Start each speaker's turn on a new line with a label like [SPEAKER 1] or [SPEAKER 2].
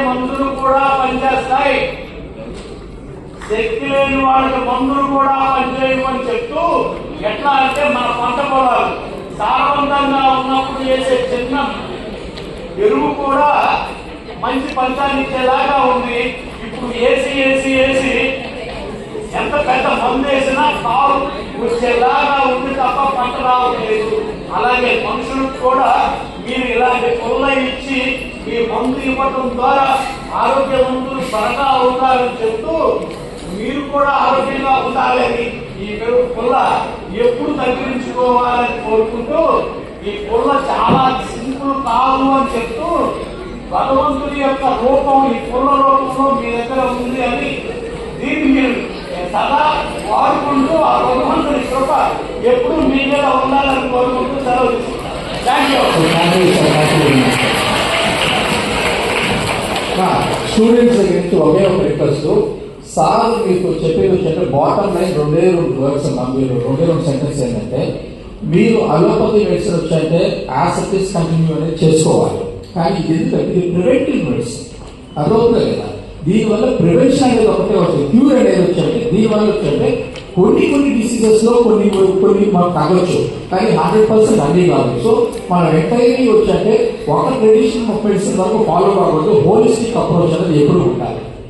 [SPEAKER 1] మందులు కూడా పనిచేస్తాయి, శక్తి లేని వాళ్ళకి మందులు కూడా పనిచేయమని చెప్తూ, ఎట్లా అంటే మన పంట పొలాలు సారవంతంగా ఉన్నప్పుడు వేసే చిన్న ఎరువు కూడా మంచి ఫలితాన్ని ఇచ్చేలాగా ఉంది. ఇప్పుడు ఏసీ ఏసీ ఏసీ ఎంత పెద్ద మందు వేసినా కాలు వచ్చేలాగా ఉంది తప్ప పంట రావట్లేదు. అలాగే మనుషులకు కూడా మీరు ఇలాంటి పుల్ల ఇచ్చి ఈ మందు ఇవ్వటం ద్వారా ఆరోగ్యవంతులు త్వరగా అవుతారని చెప్తూ, మీరు కూడా ఆరోగ్యంగా ఉండాలని ఈ పుల్ల ఎప్పుడు తగ్గించుకోవాలని కోరుకుంటూ, ఈ పుల్ల చాలా సింపుల్ కాదు అని చెప్తూ, భగవంతుడి యొక్క రూపం ఈ పుల్ల రూపంలో మీ దగ్గర ఉంది అని దీన్ని మీరు సదా వాడుకుంటూ ఆ భగవంతుడి కృప ఎప్పుడు మీ మీద ఉండాలని కోరుకుంటూ సెలవు తీసుకుంటారు.
[SPEAKER 2] స్టూడెంట్స్ దగ్గర నుంచి ఒకే ఒక రిక్వెస్ట్, సార్ మీకు చెప్పేది వచ్చంటే బాటమ్ లైన్ రెండే వర్డ్స్ అమ్మా, మీరు రెండే సెంటెన్స్ ఏంటంటే, మీరు అలోపతి మెడిసిన్ వచ్చంటే యాసిటీస్ కంటిన్యూ అనేది చేసుకోవాలి. కానీ ఇది ఎందుకంటే ఇది ప్రివెంటివ్ మెడిసిన్, అదవుతుంది కదా. దీనివల్ల ప్రివెన్షన్ అనేది ఒకటే వస్తుంది, క్యూర్ అనేది వచ్చంటే దీనివల్ల వచ్చంటే కొన్ని డిసీజెస్ లో కొన్ని మనకు తగ్గొచ్చు, కానీ 100% అన్నీ కాదు. సో మన ఎంటైర్లీ వచ్చంటే ఒక ట్రెడిషనల్ మెడిసిన్ వరకు ఫాలో కాకూడదు, హోలిస్టిక్ అప్రోచ్ అనేది ఎప్పుడు ఉండాలి.